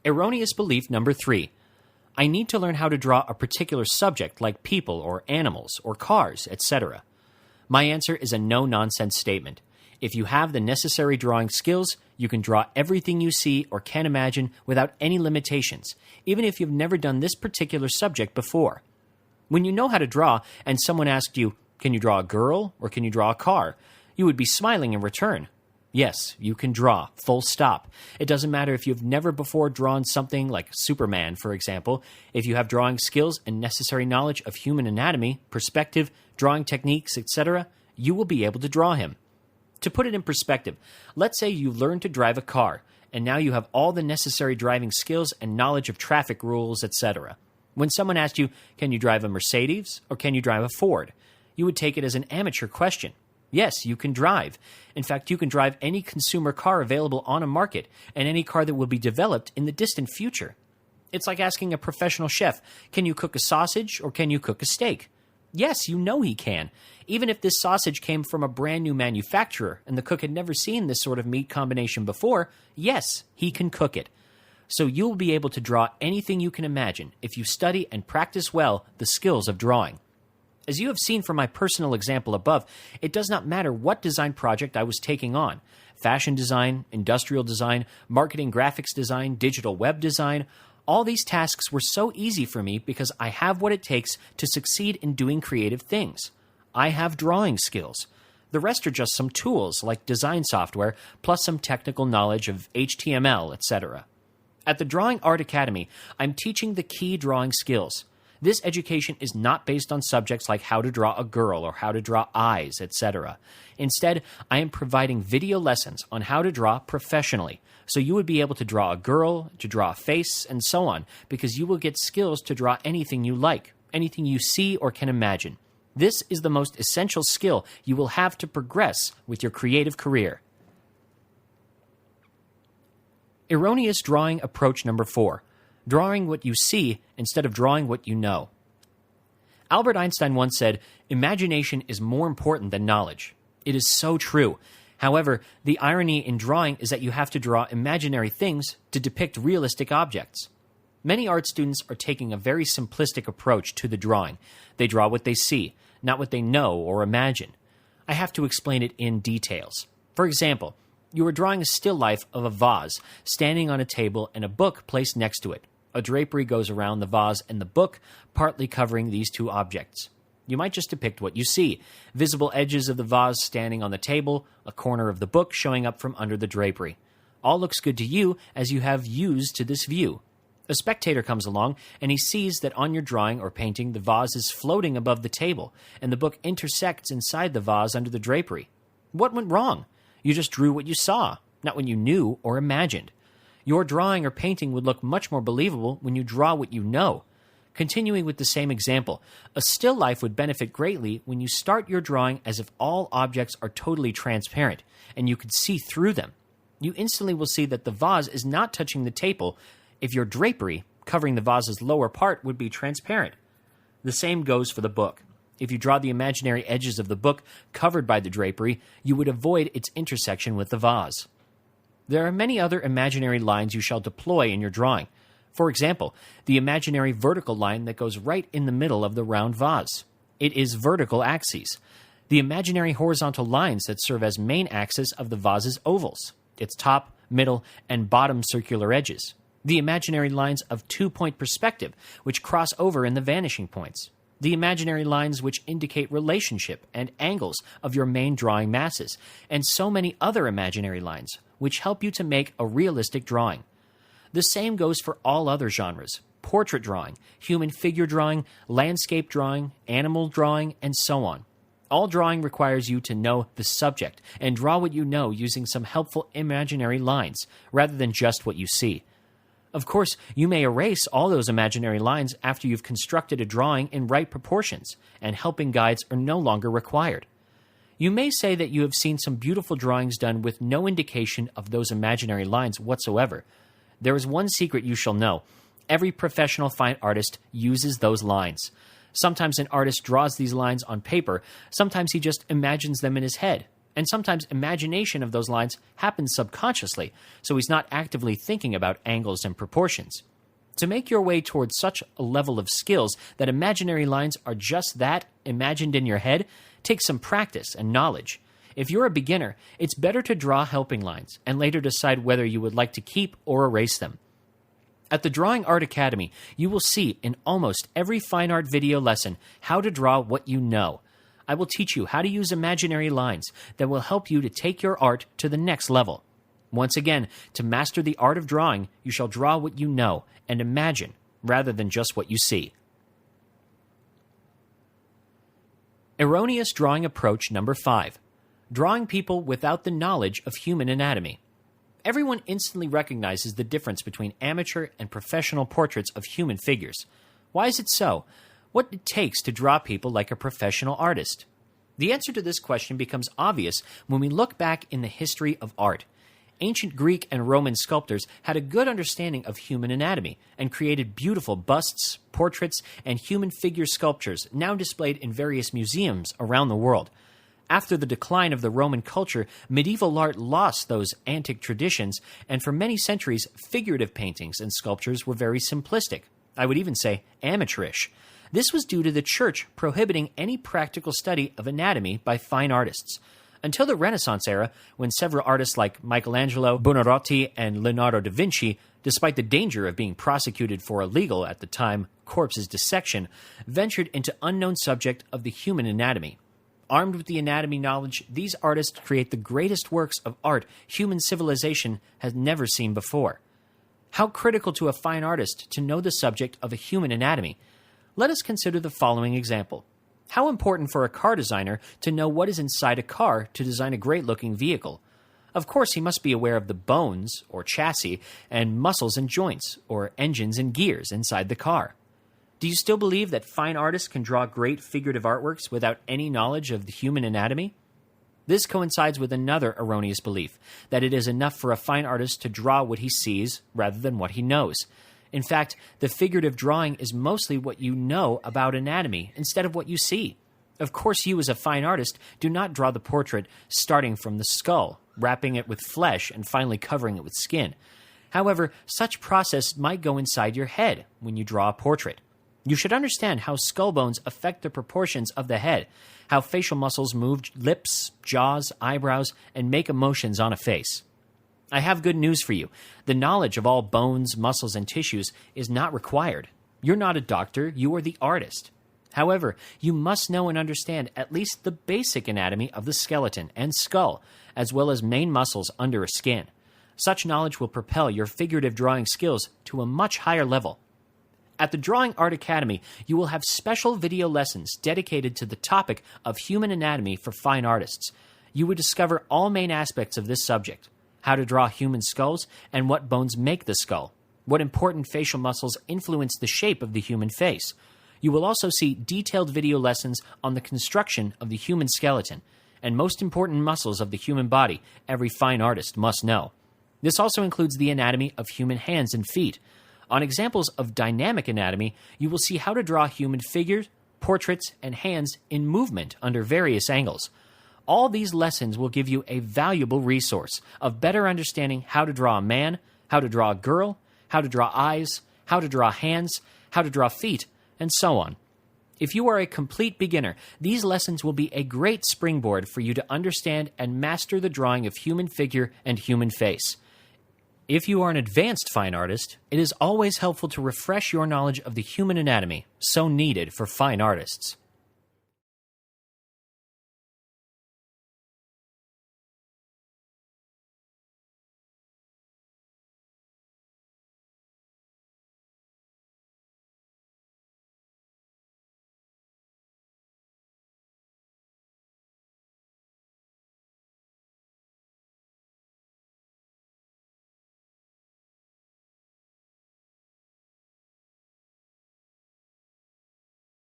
Erroneous belief number 3. I need to learn how to draw a particular subject like people or animals or cars, etc. My answer is a no-nonsense statement. If you have the necessary drawing skills, you can draw everything you see or can imagine without any limitations, even if you've never done this particular subject before. When you know how to draw and someone asked you, "Can you draw a girl or can you draw a car?" you would be smiling in return. Yes, you can draw, full stop. It doesn't matter if you've never before drawn something like Superman, for example. If you have drawing skills and necessary knowledge of human anatomy, perspective, drawing techniques, etc., you will be able to draw him. To put it in perspective, let's say you learn to drive a car, and now you have all the necessary driving skills and knowledge of traffic rules, etc. When someone asked you, "Can you drive a Mercedes or can you drive a Ford?" you would take it as an amateur question. Yes, you can drive. In fact, you can drive any consumer car available on a market and any car that will be developed in the distant future. It's like asking a professional chef, "Can you cook a sausage or can you cook a steak?" Yes, you know he can. Even if this sausage came from a brand new manufacturer and the cook had never seen this sort of meat combination before, yes, he can cook it. So you'll be able to draw anything you can imagine if you study and practice well the skills of drawing. As you have seen from my personal example above, it does not matter what design project I was taking on. Fashion design, industrial design, marketing graphics design, digital web design, all these tasks were so easy for me because I have what it takes to succeed in doing creative things. I have drawing skills. The rest are just some tools like design software, plus some technical knowledge of HTML, etc. At the Drawing Art Academy, I'm teaching the key drawing skills. This education is not based on subjects like how to draw a girl or how to draw eyes, etc. Instead, I am providing video lessons on how to draw professionally, so you would be able to draw a girl, to draw a face, and so on, because you will get skills to draw anything you like, anything you see or can imagine. This is the most essential skill you will have to progress with your creative career. Erroneous drawing approach number 4. Drawing what you see instead of drawing what you know. Albert Einstein once said, "Imagination is more important than knowledge." It is so true. However, the irony in drawing is that you have to draw imaginary things to depict realistic objects. Many art students are taking a very simplistic approach to the drawing. They draw what they see, not what they know or imagine. I have to explain it in details. For example, you are drawing a still life of a vase standing on a table and a book placed next to it. A drapery goes around the vase and the book, partly covering these two objects. You might just depict what you see: visible edges of the vase standing on the table, a corner of the book showing up from under the drapery. All looks good to you as you have used to this view. A spectator comes along and he sees that on your drawing or painting the vase is floating above the table and the book intersects inside the vase under the drapery. What went wrong? You just drew what you saw, not what you knew or imagined. Your drawing or painting would look much more believable when you draw what you know. Continuing with the same example, a still life would benefit greatly when you start your drawing as if all objects are totally transparent and you could see through them. You instantly will see that the vase is not touching the table if your drapery, covering the vase's lower part, would be transparent. The same goes for the book. If you draw the imaginary edges of the book covered by the drapery, you would avoid its intersection with the vase. There are many other imaginary lines you shall deploy in your drawing. For example, the imaginary vertical line that goes right in the middle of the round vase. It is vertical axes. The imaginary horizontal lines that serve as main axes of the vase's ovals, its top, middle, and bottom circular edges. The imaginary lines of two-point perspective, which cross over in the vanishing points. The imaginary lines which indicate relationship and angles of your main drawing masses, and so many other imaginary lines, which help you to make a realistic drawing. The same goes for all other genres: portrait drawing, human figure drawing, landscape drawing, animal drawing, and so on. All drawing requires you to know the subject and draw what you know using some helpful imaginary lines, rather than just what you see. Of course, you may erase all those imaginary lines after you've constructed a drawing in right proportions, and helping guides are no longer required. You may say that you have seen some beautiful drawings done with no indication of those imaginary lines whatsoever. There is one secret you shall know. Every professional fine artist uses those lines. Sometimes an artist draws these lines on paper, sometimes he just imagines them in his head. And sometimes imagination of those lines happens subconsciously, so he's not actively thinking about angles and proportions. To make your way towards such a level of skills that imaginary lines are just that, imagined in your head, takes some practice and knowledge. If you're a beginner, it's better to draw helping lines and later decide whether you would like to keep or erase them. At the Drawing Art Academy, you will see in almost every fine art video lesson how to draw what you know. I will teach you how to use imaginary lines that will help you to take your art to the next level. Once again, to master the art of drawing, you shall draw what you know and imagine, rather than just what you see. Erroneous drawing approach number 5. Drawing people without the knowledge of human anatomy. Everyone instantly recognizes the difference between amateur and professional portraits of human figures. Why is it so? What it takes to draw people like a professional artist? The answer to this question becomes obvious when we look back in the history of art. Ancient Greek and Roman sculptors had a good understanding of human anatomy and created beautiful busts, portraits, and human figure sculptures now displayed in various museums around the world. After the decline of the Roman culture, medieval art lost those antique traditions, and for many centuries, figurative paintings and sculptures were very simplistic. I would even say amateurish. This was due to the Church prohibiting any practical study of anatomy by fine artists. Until the Renaissance era, when several artists like Michelangelo, Buonarroti, and Leonardo da Vinci, despite the danger of being prosecuted for illegal at the time corpses dissection, ventured into unknown subject of the human anatomy. Armed with the anatomy knowledge, these artists create the greatest works of art human civilization has never seen before. How critical to a fine artist to know the subject of a human anatomy? Let us consider the following example. How important for a car designer to know what is inside a car to design a great-looking vehicle? Of course, he must be aware of the bones, or chassis, and muscles and joints, or engines and gears inside the car. Do you still believe that fine artists can draw great figurative artworks without any knowledge of the human anatomy? This coincides with another erroneous belief, that it is enough for a fine artist to draw what he sees rather than what he knows. In fact, the figurative drawing is mostly what you know about anatomy instead of what you see. Of course, you as a fine artist do not draw the portrait starting from the skull, wrapping it with flesh, and finally covering it with skin. However, such process might go inside your head when you draw a portrait. You should understand how skull bones affect the proportions of the head, how facial muscles move lips, jaws, eyebrows, and make emotions on a face. I have good news for you. The knowledge of all bones, muscles, and tissues is not required. You're not a doctor, you are the artist. However, you must know and understand at least the basic anatomy of the skeleton and skull, as well as main muscles under a skin. Such knowledge will propel your figurative drawing skills to a much higher level. At the Drawing Art Academy, you will have special video lessons dedicated to the topic of human anatomy for fine artists. You will discover all main aspects of this subject: how to draw human skulls and what bones make the skull, what important facial muscles influence the shape of the human face. You will also see detailed video lessons on the construction of the human skeleton, and most important muscles of the human body every fine artist must know. This also includes the anatomy of human hands and feet. On examples of dynamic anatomy, you will see how to draw human figures, portraits, and hands in movement under various angles. All these lessons will give you a valuable resource of better understanding how to draw a man, how to draw a girl, how to draw eyes, how to draw hands, how to draw feet, and so on. If you are a complete beginner, these lessons will be a great springboard for you to understand and master the drawing of human figure and human face. If you are an advanced fine artist, it is always helpful to refresh your knowledge of the human anatomy, so needed for fine artists.